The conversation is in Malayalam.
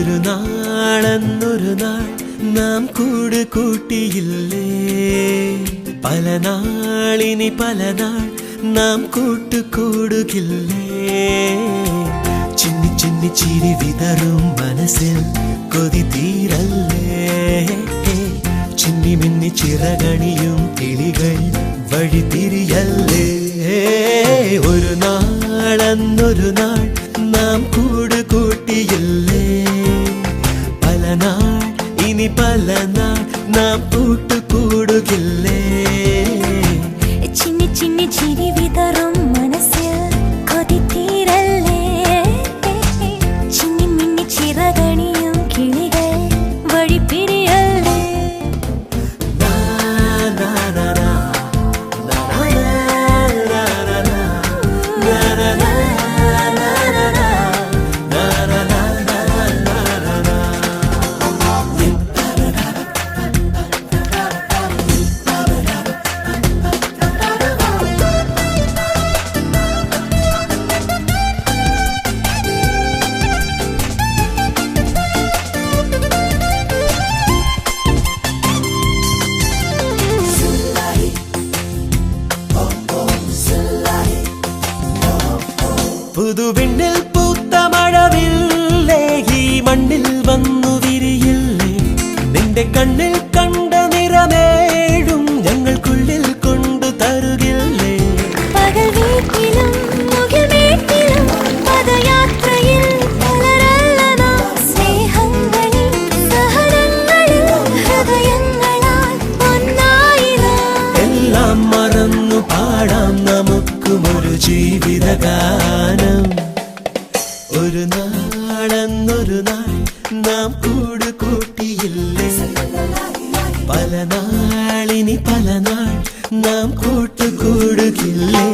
ഒരു നാളെന്നൊരു നാൾ നാം കൂട് കൂട്ടിയില്ലേ, പല നാളിനി പല നാൾ നാം കൂട്ടുകൂടുകില്ലേ. ചിന്നി ചിന്നി ചിരി വിതറും മനസ്സിൽ കൊതി തീരല്ലേ, ചിന്നി മിന്നി ചിറകണിയും കിളികൾ വഴി തിരിയല്ലേ. ഒരു നാളെന്നൊരു നാൾ നാം കൂട് കൂട്ടിയില്ലേ, പല നാൾ ഇനി പല നാൾ നാം കൂട്ടുകൂടുകില്ലേ. ചിന്നി ചിന്നി ചിരി വിതറും മനസ്സിൽ കൊതി തീരല്ലേ, ചിന്നി മിന്നി ചിറകണിയും കിളികൾ വഴി പിരിയല്ലേ. പുതുവിണ്ണിൽ പൂത്ത മഴവില്ലേ, ഈ മണ്ണിൽ വന്നു വിരിയില്ലേ. നിന്റെ കണ്ണിൽ കണ്ട നിറമേഴും ഞങ്ങൾക്കുള്ളിൽ കൊണ്ടു തരുകില്ലേ. പകൽ വീട്ടിലും മുകിൽ വീട്ടിലും പദയാത്രയിൽ പലരല്ല സ്നേഹങ്ങളിൽ സഹനങ്ങളിൽ ഹൃദയങ്ങളാൽ ഒന്നായിരം. എല്ലാം മറന്നു പാടാം നമുക്കുമൊരു ജീവിതഗാനം. ഒരു നാളെന്നൊരു നാൾ നാം കൂട് കൂട്ടിയില്ലേ, പല നാളിനി പല നാൾ നാം കൂട്ടുകൂടുകില്ലേ.